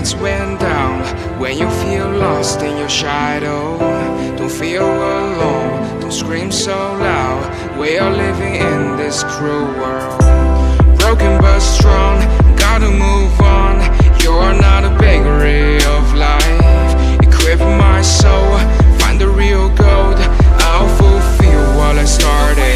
lights went down. When you feel lost in your shadow, don't feel alone, don't scream so loud. We are living in this cruel world, broken but strong, gotta move on. You're not a bakery of life, equip my soul, find the real gold. I'll fulfill what I started.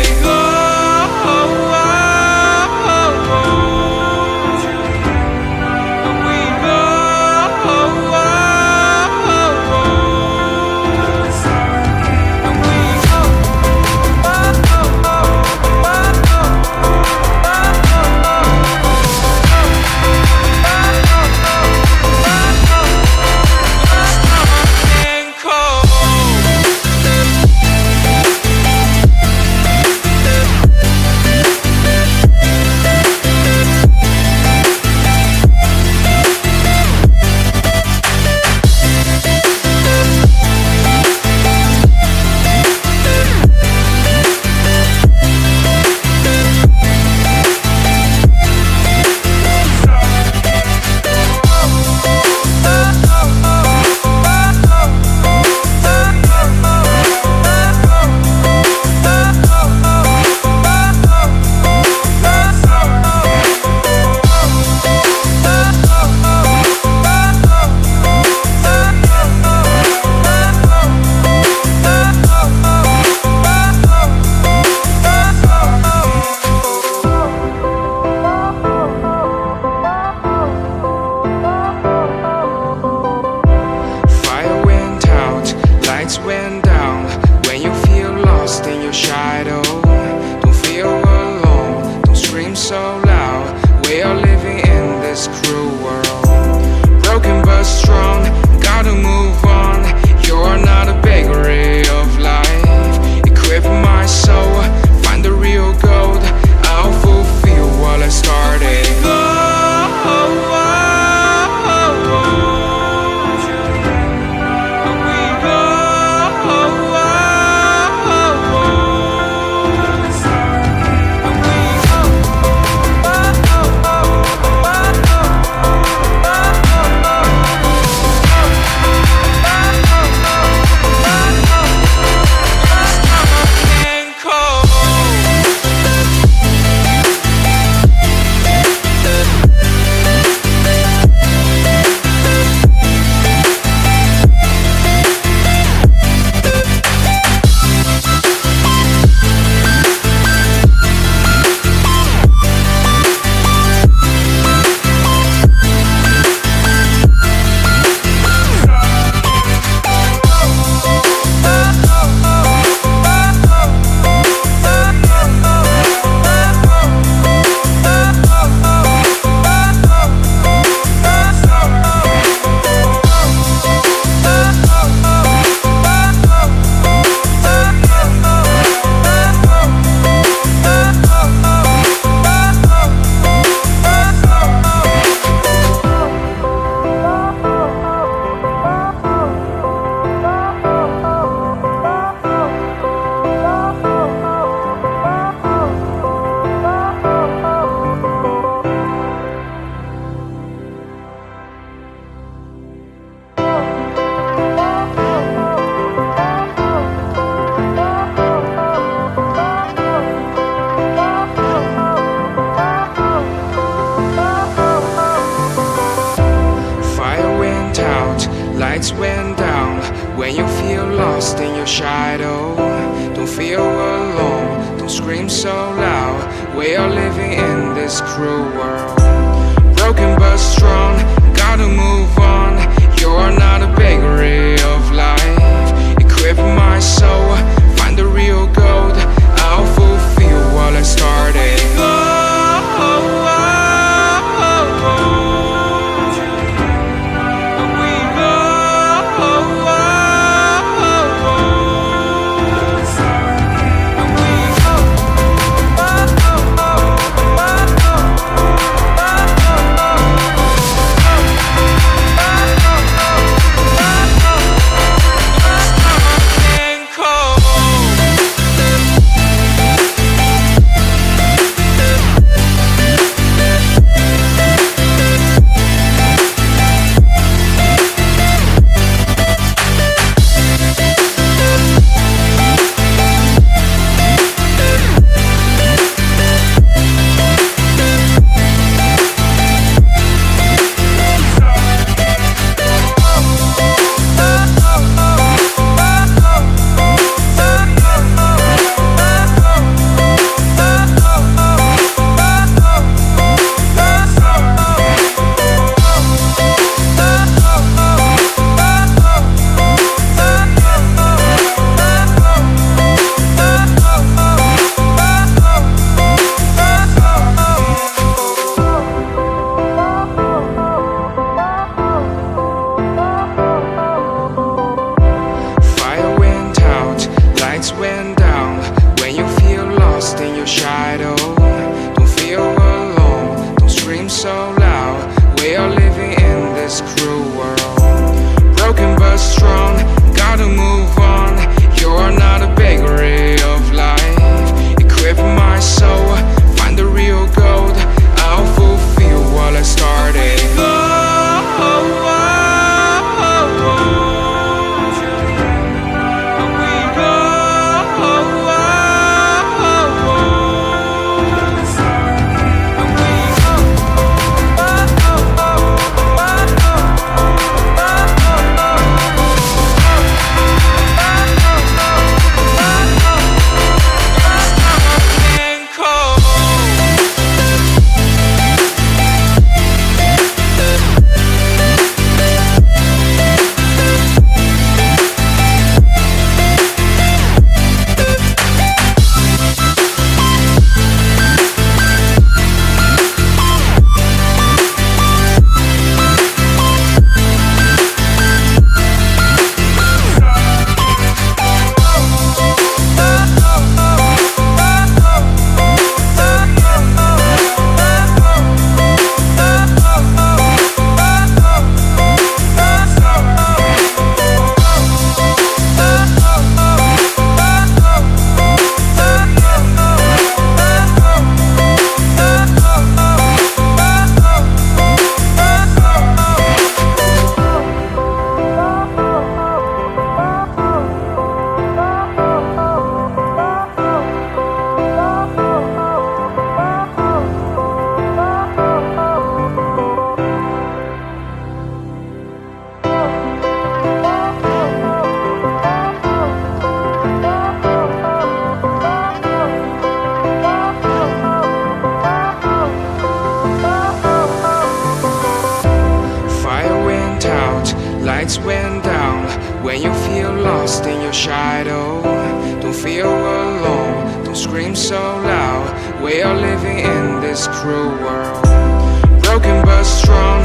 Went down. When you feel lost in your shadow, don't feel alone, don't scream so loud. We are living in this cruel world, broken but strong, gotta move on. You're not a bakery of life, equip my soul, find the real gold. I'll fulfill what I started. Lights went down. When you feel lost in your shadow, don't feel alone, don't scream so loud. We are living in this cruel world, broken but strong, gotta move on. You're not a bakery of life, equip my soul, find the real gold. I'll fulfill what I started. this cruel world. Broken but strong, gotta move on. You're not a bakery of life. Equip my soul, find the real gold. I'll fulfill what I started. Lights went down when you feel lost in your shadow. Don't feel alone, don't scream so loud. We are living in this cruel world. Broken but strong,